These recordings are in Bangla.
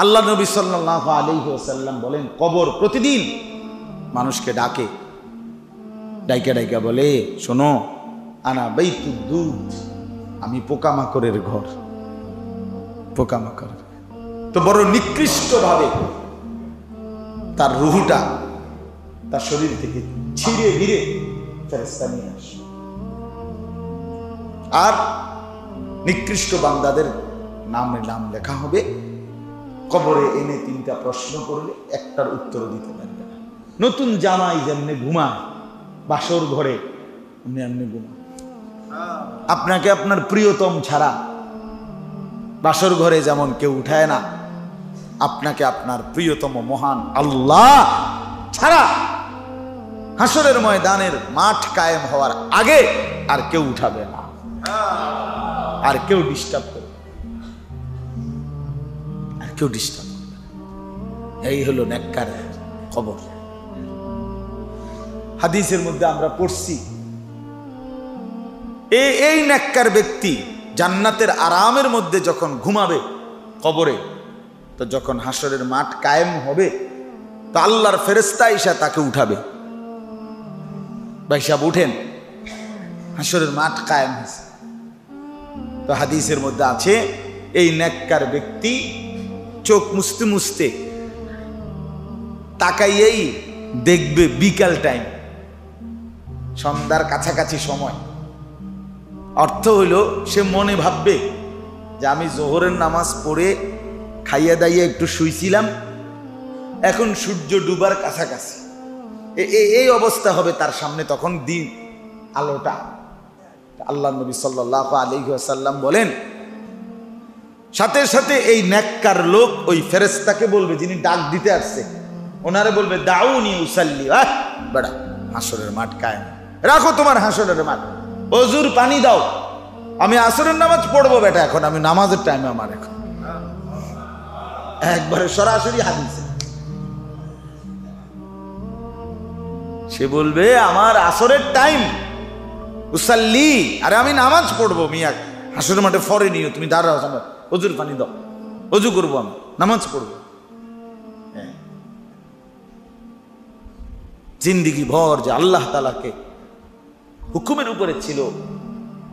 আল্লাহ নবী সাল্লাল্লাহু আলাইহি ওয়াসাল্লাম বলেন, কবর প্রতিদিন মানুষকে ডাকে, ডাইকা ডাইকা বলে, শোনো, আনা বাইতুদ দুদ, আমি পোকামাকড়ের ঘর। পোকামাকড় তো বড় নিকৃষ্টভাবে তার রুহুটা তার শরীর থেকে ছিঁড়ে ভিড়ে ফেরেশতা নিয়ে আসে। আর নিকৃষ্ট বান্দাদের নাম লেখা হবে, কবরে এনে 3টা প্রশ্ন করলে একটার উত্তর দিতে পারবে না। নতুন জামাই যেমনি ঘুমায় বাসর ঘরে, এমনি ঘুমায়। আপনাকে আপনার প্রিয়তম ছাড়া বাসর ঘরে যেমন কেউ উঠায় না, আপনাকে আপনার প্রিয়তম মহান আল্লাহ ছাড়া হাসরের ময়দানের মাঠ কায়েম হওয়ার আগে আর কেউ উঠাবে না, আর কেউ ডিস্টার্ব করবে, আর কেউ ডিস্টার্ব করবে। এই হলো নেককারের খবর। হাদিসের মধ্যে আমরা পড়ছি, এই নেককার ব্যক্তি জান্নাতের আরামের মধ্যে যখন ঘুমাবে কবরে, তো যখন হাসরের মাঠ কায়েম হবে, তো আল্লাহর ফেরেশতা এসে তাকে উঠাবে। ভাই সাহেব উঠেন, হাসরের মাঠ কায়েম হয়েছে। তো হাদিসের মধ্যে আছে, এই নেককার ব্যক্তি চোখ মুছতে মুছতে তাকাইয়েই দেখবে বিকাল টাইম, সন্ধ্যার কাছাকাছি সময়। অর্থ হইল, সে মনে ভাববে যে আমি জোহরের নামাজ পড়ে খাইয়া দাইয়া একটু শুইছিলাম, এখন সূর্য ডুবার কাছাকাছি। এই অবস্থা হবে তার সামনে, তখন দিন আলোটা। আল্লাহ নবী সাল্লাল্লাহু আলাইহি ওয়াসাল্লাম বলেন, সাথে সাথে এই নেককার লোক ওই ফেরেশতাকে বলবে, যিনি ডাক দিতে আসছে, ওনারে বলবে, দাউনি উসাল্লি। বেড়া, হাসরের মাঠ কায়েম, রাখো তোমার হাসরের মাঠ, ওযুর পানি দাও, আমি আসরের নামাজ পড়বো বেটা, এখন আমি নামাজের টাইমে আমার এখন। একবারে সরাসরি হাদিসে সে বলবে, আমার আসরের টাইম, উসাল্লি, আরে আমি নামাজ পড়বো মিয়া, হাসরের মাঠে ফরে নিও, তুমি দাঁড়াও, আমার ওযুর পানি দাও, ওযু করবো, আমি নামাজ পড়বো। জিন্দিগি ভর যে আল্লাহ তাআলাকে হুকুমের উপরে ছিল,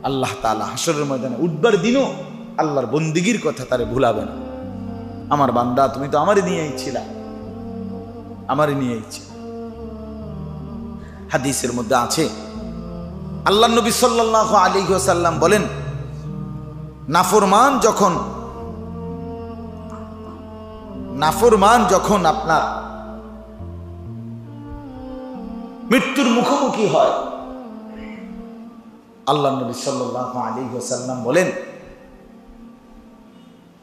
আল্লাহ তাআলা হাসরের ময়দানে উঠবার দিনও আল্লাহর বন্দিগির কথা তারে ভুলাবে না। আমার বান্দা, তুমি তো আমারই নিয়েই ছিলা, আমারই নিয়েই ছিল। হাদিসের মধ্যে আছে, আল্লাহ নবী সাল্লাল্লাহু আলাইহি ওয়াসাল্লাম বলেন, নাফরমান যখন আপনার মৃত্যুর মুখোমুখি হয়, আল্লাহ নবী সাল্লাল্লাহু আলাইহি ওয়াসাল্লাম বলেন,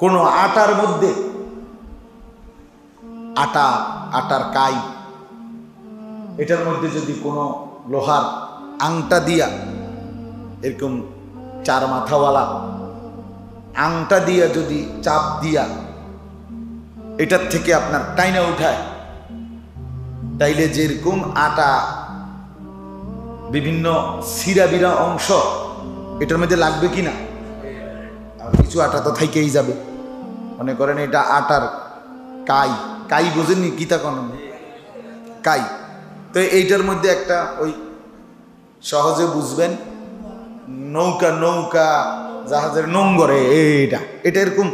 কোন আটার মধ্যে, আটার কাই, এটার মধ্যে যদি কোনো লোহার আংটা দিয়া, এরকম 4 মাথাওয়ালা আংটা দিয়া যদি চাপ দিয়া এটার থেকে আপনার টাইনা উঠায়, তাইলে যেরকম আটা বিভিন্ন সিরাবিরা অংশ এটার মধ্যে লাগবে কিনা, আর কিছু আটা তো থাইকেই যাবে। মনে করেন এটা আটার কাই বোঝেননি, গীতা কোন কাই, তো এইটার মধ্যে একটা, ওই সহজে বুঝবেন, নৌকা জাহাজের নোঙ্গরে, এটা এরকম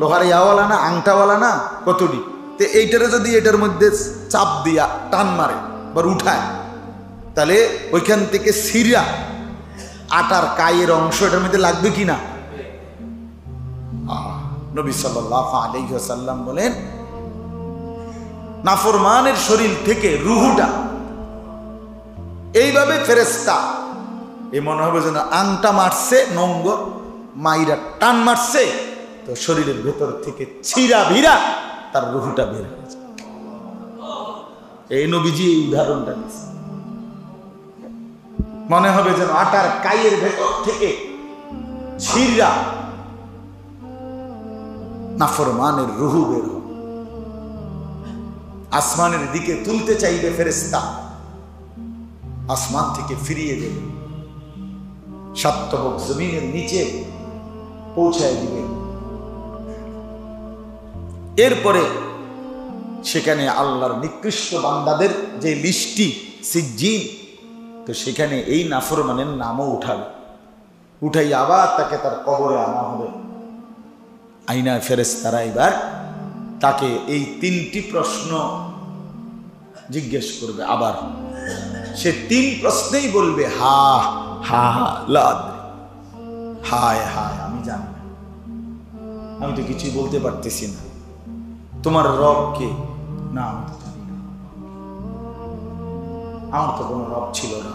লোহার ইয়াওয়ালা না, আংটাওয়ালা না, কতটি, তো এইটারে যদি এটার মধ্যে চাপ দিয়া টান মারে বা উঠায়, তাহলে ওইখান থেকে সিরা আটার কায়ের অংশ এটার মধ্যে লাগবে কিনা। নবী সাল্লাল্লাহু আলাইহি ওয়াসাল্লাম বলেন, নাফরমানের শরীর থেকে রুহুটা এইভাবে ফেরেশতা, এ মনে হবে যেন আংটা মারছে, নঙ্গ মাইরা টান মারছে, তো শরীরের ভেতর থেকে ছিঁড়া ভিড়া তার রুহুটা বের হয়ে যায়। এই নবীজি এই উদাহরণটা দিয়েছে, মনে হবে যেন আটার কাইয়ের ভেতর থেকে ছিঁড়া নাফরমানের রুহু বের হবে। আসমানের দিকে তুলতে চাইবে ফেরেশতা, আসমান থেকে ফিরিয়ে দেবে, 7 তবক জমিনের নিচে পৌঁছায় দিবে। এরপরে সেখানে আল্লাহর নিকৃষ্ট বান্দাদের যে লিস্টি সিজ্জিন, তো সেখানে এই নাফরমানের নামও উঠাবে, উঠাই আবার তাকে তার কবরে আনা হবে। আইনা ফেরেশতারা এবার তাকে এই 3টি প্রশ্ন জিজ্ঞেস করবে। আবার সে 3 প্রশ্নেই বলবে হা হা লাদ, হায় হায় আমি জানি না, আমি তো কিছুই বলতে পারতেছি না। তোমার রব কে? না আমি তো জানি না, আমার তো কোনো রব ছিল না,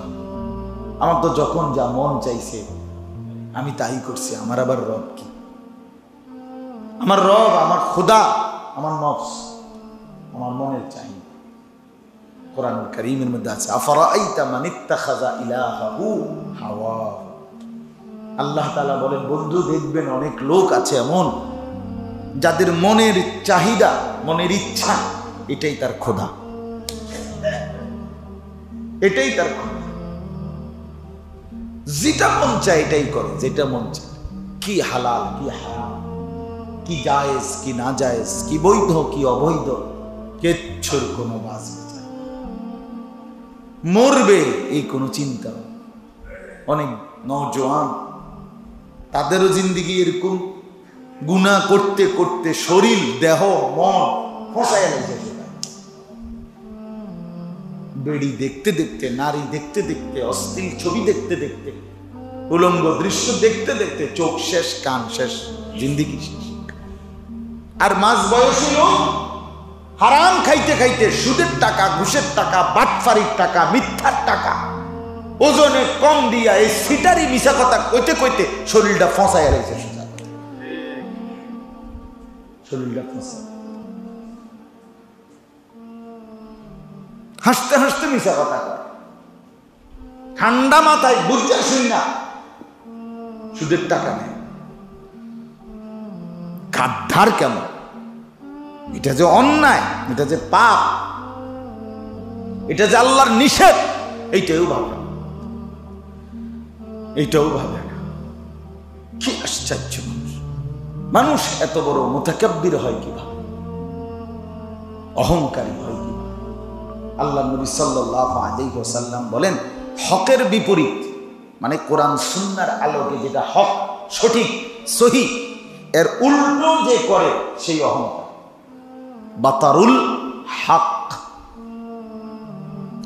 আমার তো যখন যা মন চাইছে আমি তাই করছি, আমার আবার রব কি? আমার রব আমার খোদা আমার নফস, আমার মনের চাই। কোরআন কারীমের মধ্যে আছে আফরাআইতা মান ইত্তাখাযা ইলাহাহু হাওয়া। আল্লাহ তাআলা বলেন, বন্ধু দেখবেন অনেক লোক আছে এমন যাদের মনের চাহিদা, মনের ইচ্ছা এটাই তার খোদা, এটাই তার খোদা। যেটা মন চায় এটাই করে, যেটা মন চায়। কি হালাল কি হারাম, কি জায়েজ কি না জায়েজ, কি বৈধ কি অবৈধ, কিচ্ছুর কোনো বাস বিচার, মরবে এই কোনো চিন্তা। অনেক নওজোয়ান তাদেরও জিন্দেগি এরকম, গুনাহ করতে করতে শরীর দেহ মন ফসায় গেছে। বেড়ি দেখতে দেখতে, নারী দেখতে দেখতে, অশ্লীল ছবি দেখতে দেখতে, উলঙ্গ দৃশ্য দেখতে দেখতে চোখ শেষ, কান শেষ, জিন্দেগি শেষ। আর মাঝ বয়সী লোক হারাম খাইতে খাইতে, সুদের টাকা, ঘুষের টাকা, বাটফারির টাকা, মিথ্যার টাকা ওজনে কম দিয়া এই সিটারি মিশা কথা কইতে কইতে শরীরটা ফসায় রয়েছে। শরীরটা ফসায়, হাসতে হাসতে মিশা কথা কয়, ঠান্ডা মাথায় বুঝতে শুনি না সুদের টাকা নেই। গাদ্দার কেমন, এটা যে অন্যায়, এটা যে পাপ, এটা যে আল্লাহর নিষেধ, এইটাও ভাবে না, এইটাও ভাবে না। কি আশ্চর্য মানুষ! মানুষ এত বড় মুতাকাব্বির হয় কিভাবে, অহংকারী হয় কিভাবে? আল্লাহ নবী সাল্লাল্লাহু আলাইহি ওয়াসাল্লাম বলেন, হকের বিপরীত মানে কোরআন সুন্নাহর আলোকে যেটা হক, সঠিক, সহিহ, এর উল্টো যে করে সেই অহংকার। বাতারুল হক,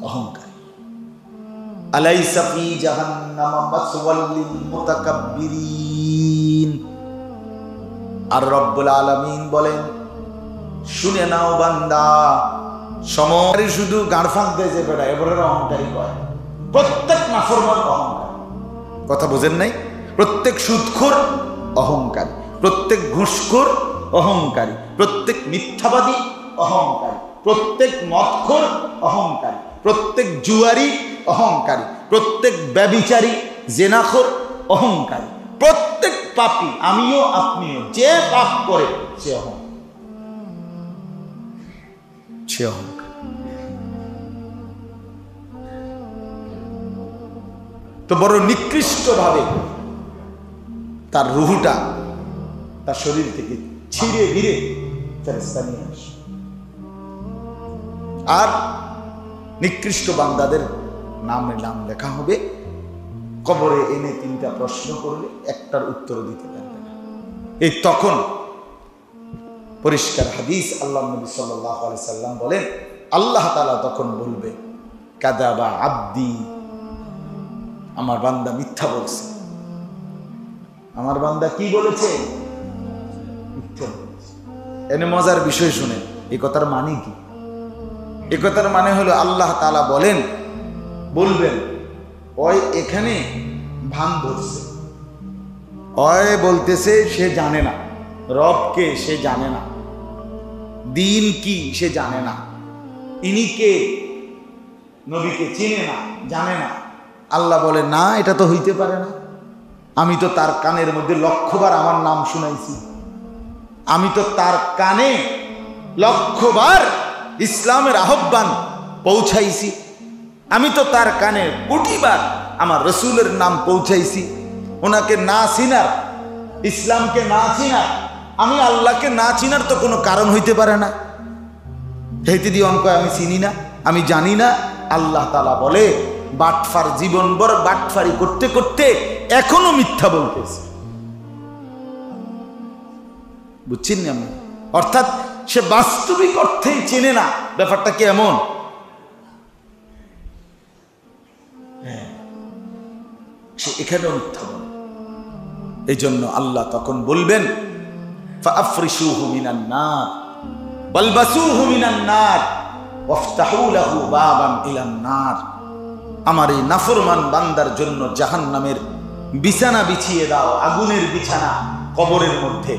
অহংকার। আলাইসা ফি জাহান্নামা মাসওয়াল লিল মুতাকাব্বিরিন। আর রব্বুল আলামিন বলেন, শুনে নাও বান্দা, সময় শুধু গাঁড় ফাঁক দিয়ে যে বেড়ায় এবারে অহংকারী কয়। প্রত্যেক নাফরমান অহংকার, কথা বোঝেন নাই? প্রত্যেক সুদখোর অহংকারী, প্রত্যেক ঘুষখোর অহংকারী, প্রত্যেক মিথ্যাবাদী অহংকারী, প্রত্যেক মদখোর অহংকারী, প্রত্যেক জুয়ারি অহংকারী, প্রত্যেক ব্যভিচারী জেনাখোর অহংকারী, প্রত্যেক পাপী, আমিও আপনিও, যে পাপ করে সে অহংকার। তো বড় নিকৃষ্ট ভাবে তার রুহটা তার শরীর থেকে ছিঁড়ে ভিড়ে ফেরেশতা নিয়ে আসে। আর নিকৃষ্ট বান্দাদের নামে নাম লেখা হবে, কবরে এনে 3টা প্রশ্ন করলে একটার উত্তর দিতে পারবে না। এই তখন পরিষ্কার হাদিস, আল্লাহ নবী সাল্লাল্লাহু আলাইহি সাল্লাম বলেন, আল্লাহ তাআলা তখন বলবে, কাযাবা আব্দি, আমার বান্দা মিথ্যা বলছে। আমার বান্দা কি বলেছে? মিথ্যা বলেছে। এনে মজার বিষয় শুনেন, এই কথার মানে কি? এই কথার মানে হলো আল্লাহ তাআলা বলবেন, ওই এখানে ভান ধরছে, ওই বলতেছে সে জানে না রবকে, সে জানে না দিন কি, সে জানে না ইনি কে, নবীকে চিনে না, জানে না। আল্লাহ বলে, না, এটা তো হইতে পারে না। আমি তো তার কানের মধ্যে 1,000,000বার আমার নাম শুনাইছি, আমি তো তার কানে 1,000,000বার ইসলামের আহ্বান পৌঁছাইছি, আমি তো তার কানে 1,000,000বার আমার রসুলের নাম পৌঁছাইছি। ওনাকে না চিনার, ইসলামকে না চিনার আমি আল্লাহকে না চিনার তো কোনো কারণ হইতে পারে না। হেঁটে দিয়ে অঙ্ক আমি চিনি না, আমি জানি না। আল্লাহ তাআলা বলে বাটফার জীবনভর বাটফারি করতে করতে এখনো মিথ্যা বলতেছে। বুঝছেন না? আমি অর্থাৎ সে বাস্তবিক অর্থেই চেনে না ব্যাপারটা কি এমন। সে এখানেও মিথ্যা বলে। এই জন্য আল্লাহ তখন বলবেন ফাআফরিশুহু মিনান নার ওয়ালবাসুহু মিনান নার ওয়াফতাহু লাহু বাবান ইলান নার। আমার এই নাফরমান বান্দার জন্য জাহান্নামের বিছানা বিছিয়ে দাও, আগুনের বিছানা কবরের মধ্যে।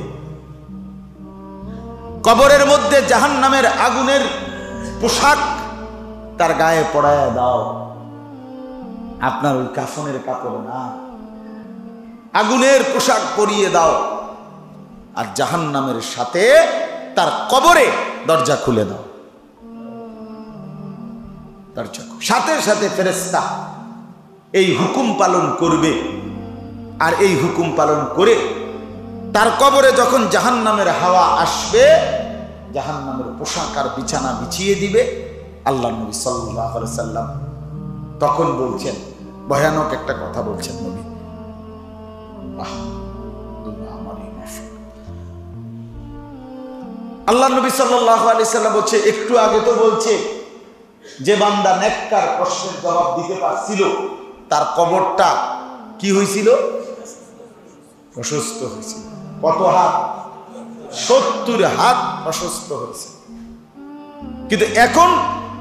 কবরের মধ্যে জাহান্নামের আগুনের পোশাক তার গায়ে পরায়া দাও। আপনার ওই কাফনের কাপড় না, আগুনের পোশাক পরিয়ে দাও। আর জাহান্নামের সাথে তার কবরে দরজা খুলে দাও। দরজা সাথে সাথে ফেরেশতা এই হুকুম পালন করবে। আর এই হুকুম পালন করে তার কবরে যখন জাহান্নামের হাওয়া আসবে, জাহান্নামের পোশাক আর বিছানা বিছিয়ে দিবে। আল্লাহ নবী সাল্লাল্লাহু আলাইহি সাল্লাম তখন বলছেন, ভয়ানক একটা কথা বলছেন নবী। আল্লাহ নবী সাল্লাল্লাহু আলাইহি সাল্লাম বলছে, একটু আগে তো বলছে যে বান্দা নেককার প্রশ্নের জবাব দিতে পারছিল তার কবরটা কি হয়েছিল? প্রশস্ত হয়েছিল। কত হাত? 70 হাত প্রশস্ত হয়েছে। কিন্তু এখন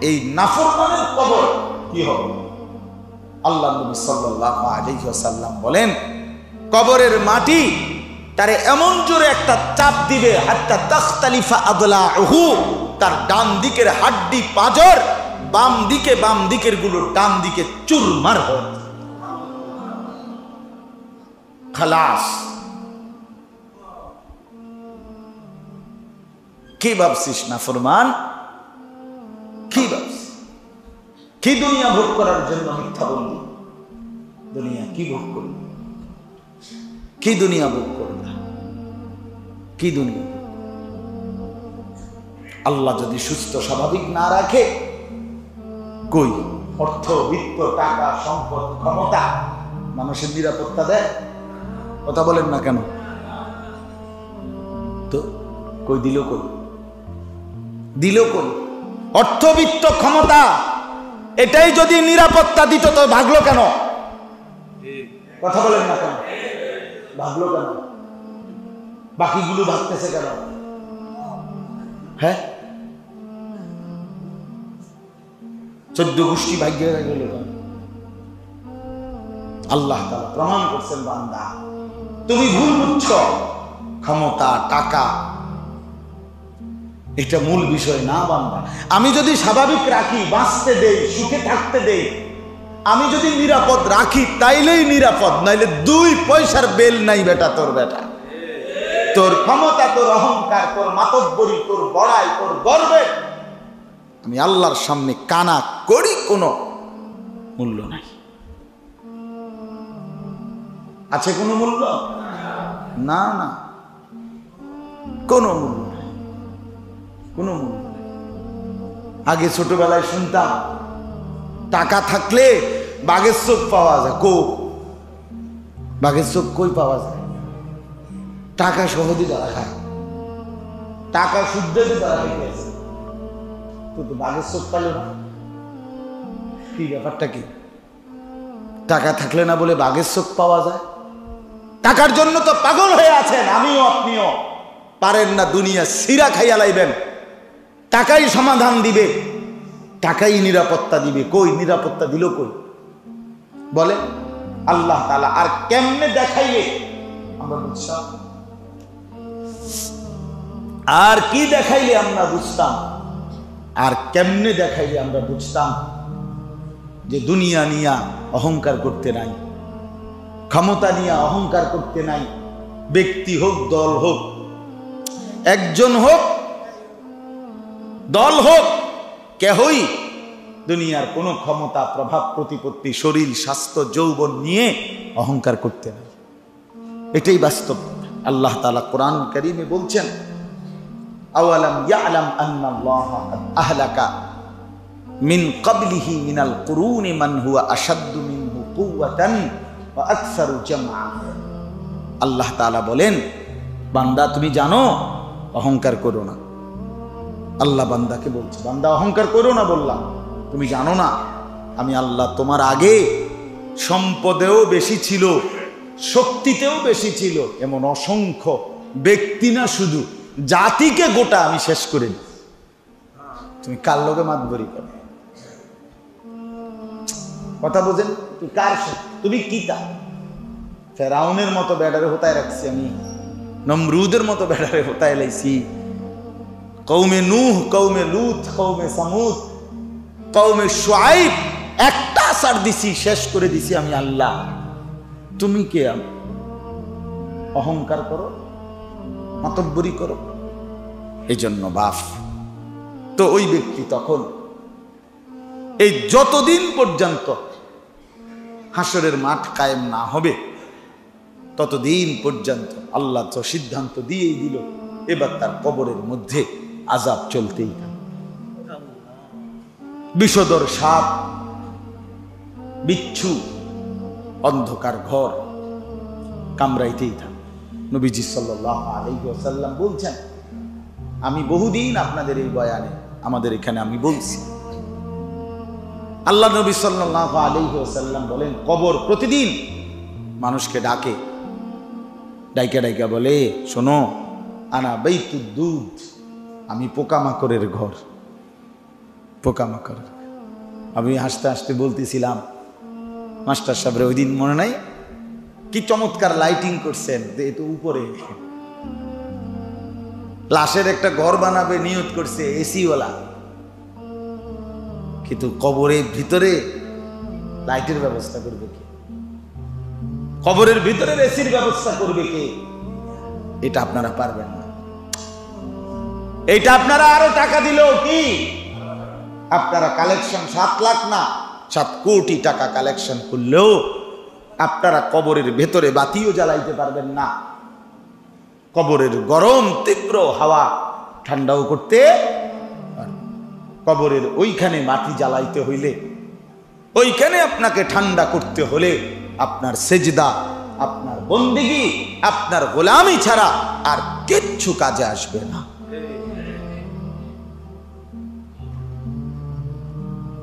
এই নাফরমানের কবর কি হবে? আল্লাহ নবী সাল্লাল্লাহু আলাইহি ওয়াসাল্লাম বলেন, কবরের মাটি তারে এমন জোরে একটা চাপ দিবে হাত্তা তাখতালিফা আদলাউহু, তার ডান দিকের হাড্ডি পাঁজর বাম দিকের গুলো ডান দিকে চুরমার হয়। খালাস। কি ভাবছিস নাফরমান? কি ভাবছিস? কি দুনিয়া ভোগ করার জন্য মিথ্যা বললি? দুনিয়া কি ভোগ করলি? কি দুনিয়া ভোগ করলা? কি দুনিয়া? আল্লাহ যদি সুস্থ স্বাভাবিক না রাখে, কই অর্থ বিত্ত টাকা সম্পদ ক্ষমতা মানুষের নিরাপত্তা দেয়? কথা বলেন না কেন? তো কই দিল? কই দিল? কই অর্থ বিত্ত ক্ষমতা এটাই যদি নিরাপত্তা দিত তো ভাগলো কেন? কথা বলেন না কেন? ভাগলো কেন? বাকিগুলো ভাগতেছে কেন? হ্যাঁ, 14 গোষ্ঠী ভাগ্যে গেল কেন? আল্লাহ তাআলা প্রমাণ করছেন, বান্দা তুমি ভুল বুঝছো। ক্ষমতা টাকা এটা মূল বিষয় না বান্দা। আমি যদি স্বাভাবিক রাখি, বাঁচতে দেই, সুখে থাকতে দেই, আমি যদি নিরাপদ রাখি তাইলেই নিরাপদ, নাইলে 2 পয়সার বেল নাই বেটা তোর। বেটা তোর ক্ষমতা, তোর অহংকার, তোর মাতব্বরি, তোর বড়াই, তোর গর্বে আমি আল্লাহর সামনে কানা করি, কোনো মূল্য নাই। আছে কোনো মূল্য? না না, কোনো মূল্য নাই, কোনো মূল্য নাই। আগে ছোটবেলায় শুনতাম টাকা থাকলে বাঘের চোখ পাওয়া যায়। বাঘের চোখ কই পাওয়া যায়? টাকা সহজে যারা খায়, টাকা শুদ্ধ তারা খেয়েছে, তো বাঘের চোখ পাইল না। কি ব্যাপারটা কি? টাকা থাকলে না বলে বাঘের চোখ পাওয়া যায়? টাকার জন্য তো পাগল হয়ে আছেন, আমিও আপনিও। পারেন না দুনিয়া সিরা খাইয়া লাইবেন। টাকাই সমাধান দিবে, টাকাই নিরাপত্তা দিবে। কই নিরাপত্তা দিল? কই বলে আল্লাহ তাআলা। আর কেমনে দেখাইলে আমরা বুঝতাম? আর কি দেখাইলে আমরা বুঝতাম? আর কেমনে দেখাইলে আমরা বুঝতাম যে দুনিয়া নিয়া অহংকার করতে নাই, ক্ষমতা নিয়া অহংকার করতে নাই। ব্যক্তি হোক, দল হোক, একজন হোক, দল হোক, কেহই দুনিয়ার কোনো ক্ষমতা, প্রভাব, প্রতিপত্তি, শরীর, স্বাস্থ্য, যৌবন নিয়ে অহংকার করতে নাই। এটাই বাস্তব। আল্লাহ তাআলা কোরআন কারীমে বলছেন, আওয়ালাম ইয়ালাম আন্নাল্লাহা কাদ আহলাকা মিন ক্বাবলিহি মিনাল কুরুনি মান হুয়া আশাদ্দু মিনহু কুওয়াতান ওয়া আকসারু জামআ। আল্লাহ তাআলা বলেন, বান্দা তুমি জানো, অহংকার করো না। আল্লাহ বান্দাকে বলছে, বান্দা অহংকার করো না, বললাম তুমি জানো না আমি আল্লাহ তোমার আগে সম্পদেও বেশি ছিল, শক্তিতেও বেশি ছিল, এমন অসংখ্য ব্যক্তি না শুধু জাতিকে গোটা আমি শেষ করে দিই। তুমি কার লোকে মাতবরি করো? কথা বোঝেন? তুই কার, তুমি কি তা? ফেরাউনের মতো ব্যাটারে হতায় রাখছি আমি, নমরুদের মতো ব্যাটারে হতায় লাইছি, কওমে নূহ, কওমে লূত, কওমে সামুদ, কওমে শুআইব, একটা আসার দিছি, শেষ করে দিছি আমি আল্লাহ। তুমি কে? অহংকার করো, মাতব্বরি করো। এই জন্য বাপ তো ওই ব্যক্তি তখন এই যতদিন পর্যন্ত হাসরের মাঠ কায়েম না হবে ততদিন পর্যন্ত আল্লাহ তো সিদ্ধান্ত দিয়েই দিল, এবার তার কবরের মধ্যে আযাব চলতেই থাকে। বিষধর সাপ, বিচ্ছু, অন্ধকার ঘর কামড়াইতেই থাকে। নবীজি সাল্লাল্লাহু আলাইহি ওয়াসাল্লাম বলছেন, আমি বহুদিন আপনাদের এই বয়ানে আমাদের এখানে আমি বলছি, আল্লাহ নবী সাল্লাল্লাহু আলাইহি ওয়াসাল্লাম বলেন, কবর প্রতিদিন মানুষকে ডাকে, ডাইকা ডাইকা বলে, শোনো, আনা বাইতুদ দুদ, আমি পোকামাকড়ের ঘর। পোকামাকড়। আমি হাসতে হাসতে বলতেছিলাম, মাস্টার সাহেব ওই দিন মনে নাই কি চমৎকার লাইটিং করছেন, তো উপরে লাশের একটা ঘর বানাবে নিয়ত করছে এসিওয়ালা, কিন্তু কবরের ভিতরে লাইটের ব্যবস্থা করবে কে? কবরের ভিতরে এসির ব্যবস্থা করবে কে? এটা আপনারা পারবেন না। এটা আপনারা আরো টাকা দিলেও কি, আপনারা কালেকশন 7 লাখ না 7 কোটি টাকা কালেকশন করলেও আপনারা কবরের ভেতরে বাতিও জ্বালাইতে পারবেন না। কবরের গরম তীব্র হাওয়া ঠান্ডাও করতে, কবরের ওইখানে মাটি জ্বালাইতে হইলে, ওইখানে আপনাকে ঠান্ডা করতে হলে আপনার সেজদা, আপনার বন্দেগী, আপনার গোলামি ছাড়া আর কিচ্ছু কাজে আসবে না।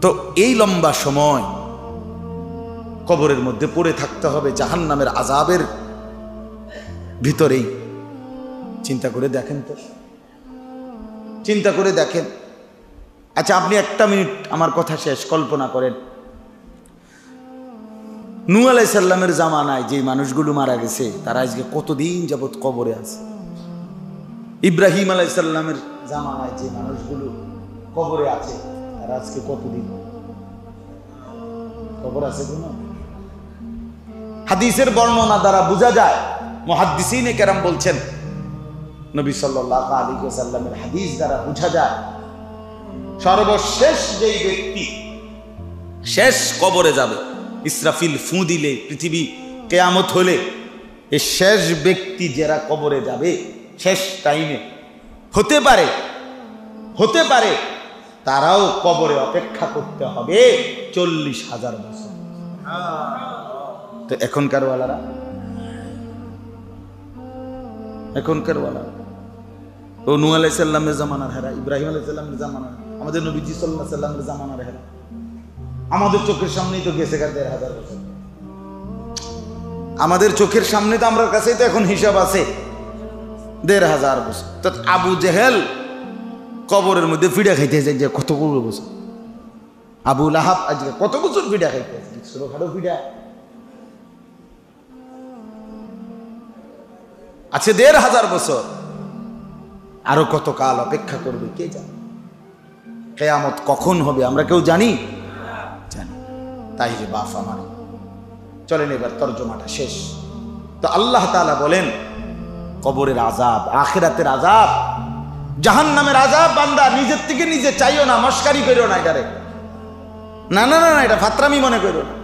তো এই লম্বা সময় কবরের মধ্যে পড়ে থাকতে হবে জাহান্নামের আযাবের ভিতরেই। চিন্তা করে দেখেন তো, চিন্তা করে দেখেন। আচ্ছা, আপনি একটা মিনিট আমার কথা শেষ কল্পনা করেন, নূহ আলাইহিস সালামের জামানায় যে মানুষগুলো মারা গেছে তারা আজকে কতদিন যাবত কবরে আছে। ইব্রাহিম আলাইহিস সালামের জামানায় যে মানুষগুলো কবরে আছে তারা আজকে কতদিন কবর আছে? কোন হাদিসের বর্ণনা দ্বারা বোঝা যায়, মুহাদ্দিসিনে কেরাম বলছেন, নবী সাল্লাল্লাহু আলাইহি ওয়াসাল্লামের হাদিস দ্বারা বোঝা যায়, সর্বশেষ যেই ব্যক্তি শেষ কবরে যাবে, ইসরাফিল ফু দিলে, পৃথিবী কিয়ামত হলে, এই শেষ ব্যক্তি যারা কবরে যাবে শেষ টাইমে, হতে পারে তারাও কবরে অপেক্ষা করতে হবে 40,000 বছর। তো এখনকার ওয়ালারা ও নূহ আলাইহিস সালামের জামানার হেরা, ইব্রাহিম আলাইহিস সালামের জামানার, আমাদের নবীজি সাল্লাল্লাহু আলাইহি সাল্লামের জামানার হেরা, আমাদের চোখের সামনেই তো গেছে 1,500 বছর। আমাদের চোখের সামনে তো আমার কাছেই তো এখন হিসাব আছে 1,500 বছর। তো আবু জেহেল কবরের মধ্যে ফিডা খাইতে যায় যে কত বছর, আবু লাহাব আজকে কত বছর ফিডা খাইতে আছে, ছোটখাটো ফিডা আছে 1,500 বছর। আরো কত কাল অপেক্ষা করবে কে জানে? কিয়ামত কখন হবে আমরা কেউ জানি? তাই যে বাপ আমার, চলেন এবার তরজমাটা শেষ। তো আল্লাহ তাআলা বলেন, কবরের আযাব, আখিরাতের আযাব, জাহান্নামের আযাব বান্দা নিজের থেকে নিজে চাইও না, মস্কারি করিও না, এটারে না না না না, এটা ফাতরামি মনে করো না,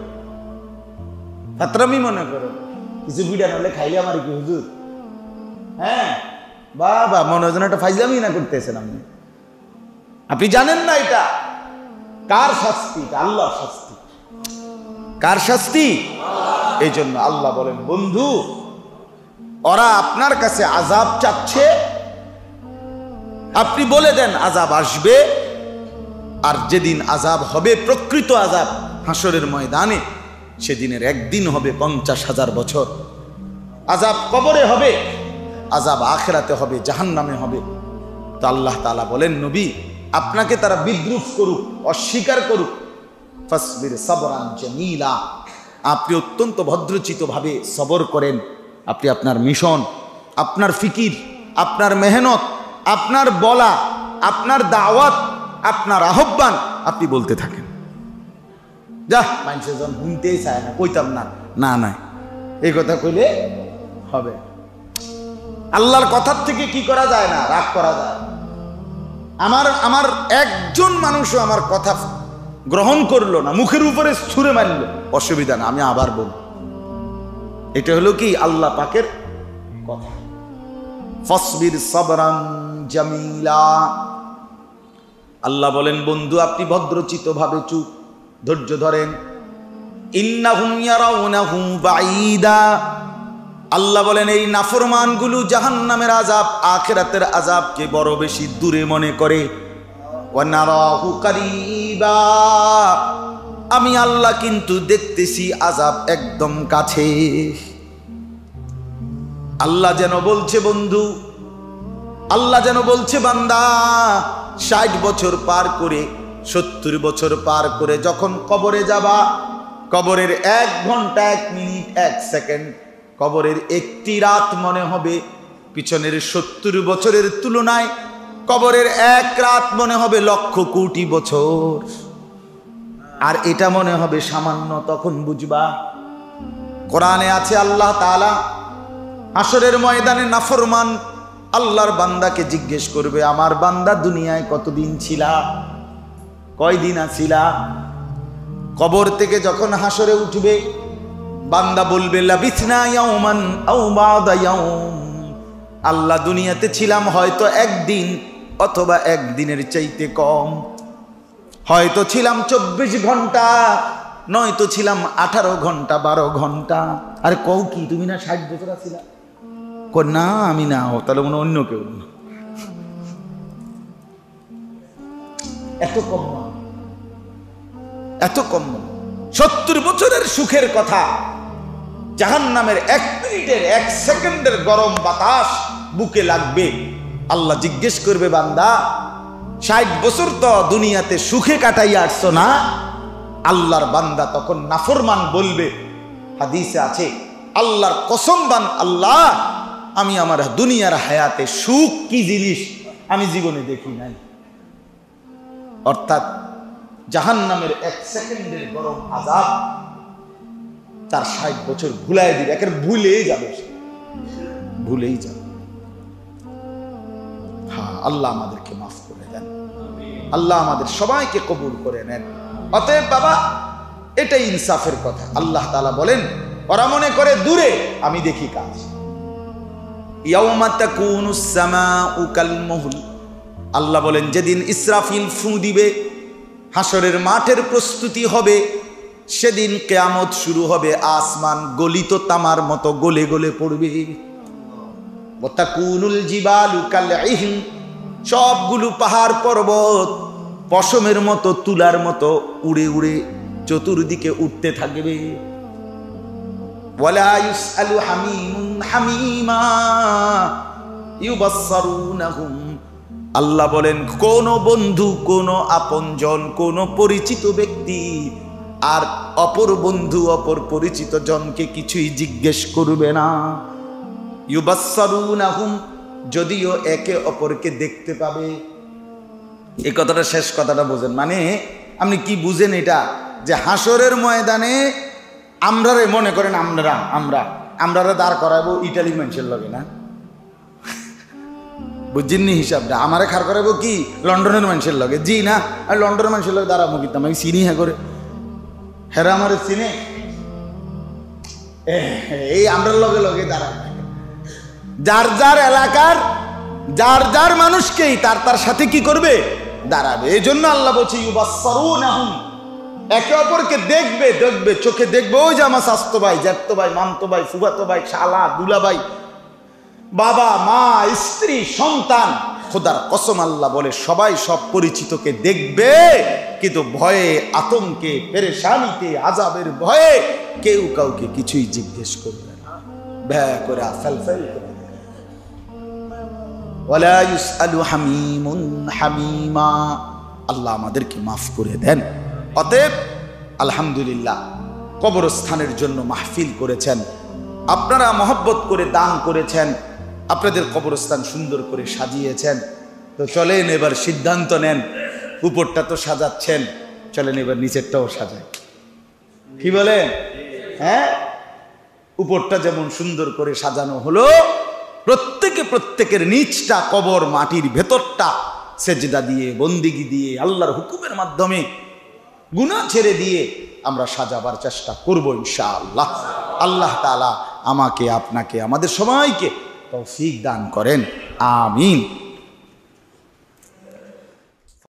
ফাতরামি মনে করো। কিছু বিড়া হলে খাইলে আমার কি হুজুর হ্যাঁ বাবা, মনে হয় একটা ফাইজলামি না করতেছেন আপনি। আপনি জানেন না এটা কার শাস্তি? আল্লাহর শাস্তি। কার শাস্তি? এই জন্য আল্লাহ বলেন, বন্ধু ওরা আপনার কাছে আযাব চাচ্ছে, আপনি বলে দেন আযাব আসবে। আর যেদিন আযাব হবে, প্রকৃত আযাব হাসরের ময়দানে, সেদিনের একদিন হবে 50,000 বছর। আযাব কবরে হবে, আযাব আখিরাতে হবে, জাহান্নামে হবে। তো আল্লাহ তাআলা বলেন, নবী আপনাকে তারা বিদ্রুপ করুক, অস্বীকার করুক, ফাসবির সাবরান জামিলা, আপনি অত্যন্ত ভদ্রচিতভাবে সবর করেন। আপনি আপনার মিশন, আপনার ফিকির, আপনার মেহনত, আপনার বলা, আপনার দাওয়াত, আপনার আহ্বান আপনি বলতে থাকেন। যা মানুষের জন শুনতেই চায় না, কইতাম না, না না এই কথা কইলে হবে। আল্লাহর কথার থেকে কি করা যায় না? রাগ করা যায়। আমার একজন মানুষও আমার কথা গ্রহণ করলো না, মুখের উপরে ছুঁড়ে মারল, অসুবিধা না, আমি আবার বলব। এটা হলো কি আল্লাহ পাকের কথা। ফাসবির সাবরান জামিলা। আল্লাহ বলেন, বন্ধু আপনি ভদ্রচিতভাবে চুপ, ধৈর্য ধরেন। ইন্নাহুম ইয়ারাউনাহু বাঈদা। আল্লাহ বলেন, এই নাফরমানগুলো জাহান্নামের আযাব, আখিরাতের আযাবকে বড় বেশি দূরে মনে করে। ওয়া নারাহু কারীবা। আমি আল্লাহ কিন্তু দেখতেছি আযাব একদম কাছে। আল্লাহ যেন বলছে, বন্ধু আল্লাহ যেন বলছে, বান্দা 60 বছর পার করে, 70 বছর পার করে যখন কবরে যাবা, কবরের 1 ঘন্টা 1 মিনিট 1 সেকেন্ড, কবরের একটি রাত মনে হবে পিছনের 70 বছরের তুলনায়। কবরের 1 রাত মনে হবে লক্ষ কোটি বছর। আর এটা মনে হবে সামান্য, তখন বুঝবা। কোরআনে আছে আল্লাহ তাআলা হাসরের ময়দানে নাফরমান আল্লাহর বান্দাকে জিজ্ঞেস করবে, আমার বান্দা দুনিয়ায় কতদিন ছিলা? কয়দিন আছিলা? কবর থেকে যখন হাসরে উঠবে, বান্দা বলবে লাবিথনা ইয়াওমান আও বা'দা ইয়াওম। আল্লাহ দুনিয়াতে ছিলাম হয়তো একদিন, অথবা একদিনের চাইতে কম। হয়তো ছিলাম 24 ঘন্টা, নয়তো ছিলাম 18 ঘন্টা 12 ঘন্টা। আরে কও কি, তুমি না 60 বছর আছিলা? না আমি না, তাহলে মনে অন্য কেউ। এত কম, এত কম। 70 বছরের সুখের কথা জাহান্নামের 1 মিনিটের 1 সেকেন্ডের গরম বাতাস বুকে লাগবে। আল্লাহ জিজ্ঞেস করবে, বান্দা 60 বছর তো দুনিয়াতে সুখে কাটাইয়া আসছো না? আল্লাহর বান্দা তখন নাফরমান বলবে, হাদিসে আছে, আল্লাহর কসম বান আল্লাহ, আমি আমার দুনিয়ার হায়াতে সুখ কি জিনিস আমি জীবনে দেখি নাই। অর্থাৎ জাহান্নামের 1 সেকেন্ডের গরম আযাব তার 60 বছর ভুলাই দিবে, একের ভুলেই যাবে, ভুলেই যাবে। হ্যাঁ, আল্লাহ আমাদেরকে মাফ করে দেন, আল্লাহ আমাদের সবাইকে কবুল করে নেন। অতএব বাবা, এটাই ইনসাফের কথা। আল্লাহ তাআলা বলেন, ওরা মনে করে দূরে, আমি দেখি কাজ। ইয়াউমা তাকুনুস সামাউ কাল মুহল। আল্লাহ বলেন, যেদিন ইসরাফিল ফু দিবে, হাসরের মাঠের প্রস্তুতি হবে, সেদিন কিয়ামত শুরু হবে, আসমান গলিত তামার মতো গলে গলে পড়বে। ওয়া তাকুনুল জিবালু কাল ইহন। সবগুলো পাহাড় পর্বত পশমের মতো, তুলার মতো উড়ে উড়ে চতুর্দিকে উঠতে থাকবে। ওয়ালা ইউসআলু হামিমুন হামিমা ইউবাসসারুনাহুম। আল্লাহ বলেন, কোন বন্ধু, কোন আপনজন, কোন পরিচিত ব্যক্তি আর অপর বন্ধু, অপর পরিচিত জনকে কিছুই জিজ্ঞেস করবে না। ইউবাসসারুনাহুম, যদিও একে অপরকে দেখতে পাবে। এই কথাটা, শেষ কথাটা বোঝেন, মানে আপনি কি বুঝেন এটা? যে হাসরের ময়দানে আমরারে মনে করেন, আমরারে দাঁড় করাবো ইটালি মানুষের লগে, না বুঝছেননি হিসাবটা? আমারে খাড় করাবো কি লন্ডনের মানুষের লগে? জি না, আর লন্ডনের মানুষের লগে দাঁড়াবো কিতাম, আমি চিনি হ্যাঁ করে, হেরা আমার চিনে, এই আমরার লগে লগে দাঁড়ায়। যার যার এলাকার যার যার মানুষকেই তার সাথে কি করবে, দাঁড়াবে। এই জন্য আল্লাহ বলছে ইউবাসসারুনাহুম, একে অপরকে দেখবে, চোখে দেখবে। ওই যে আমার স্বাস্থ্য ভাই, জ্যাঠতো ভাই, মামতো ভাই, ফুফাতো ভাই, শালা, দুলা ভাই, বাবা, মা, স্ত্রী, সন্তান, খোদার কসম আল্লাহ বলে সবাই সব পরিচিতকে দেখবে, কিন্তু ভয়ে, আতঙ্কে, পেরেশানিতে, আযাবের ভয়ে কেউ কাউকে কিছুই জিজ্ঞেস করবে না, ব্যয় করে ফেলফেল করে। ওয়ালা ইউসআলু হামিমুন হামিমা। আল্লাহ আমাদেরকে মাফ করে দেন। অতএব আলহামদুলিল্লাহ, কবরস্থানের জন্য মাহফিল করেছেন, আপনারা মহব্বত করে দান করেছেন, আপনাদের কবরস্থান সুন্দর করে সাজিয়েছেন। তো চলেন এবার সিদ্ধান্ত নেন, উপরটা তো সাজাচ্ছেন, চলেন এবার নিচেরটাও সাজাই। কি বলেন? হ্যাঁ, উপরটা যেমন সুন্দর করে সাজানো হলো, প্রত্যেকের নিচটা, কবর মাটির ভেতরটা সেজদা দিয়ে, বন্দিগি দিয়ে, আল্লাহর হুকুমের মাধ্যমে গুনাহ ছেড়ে দিয়ে আমরা সাজাবার চেষ্টা করব ইনশাআল্লাহ। আল্লাহ তাআলা আমাকে, আপনাকে, আমাদের সবাইকে তৌফিক দান করেন। আমিন।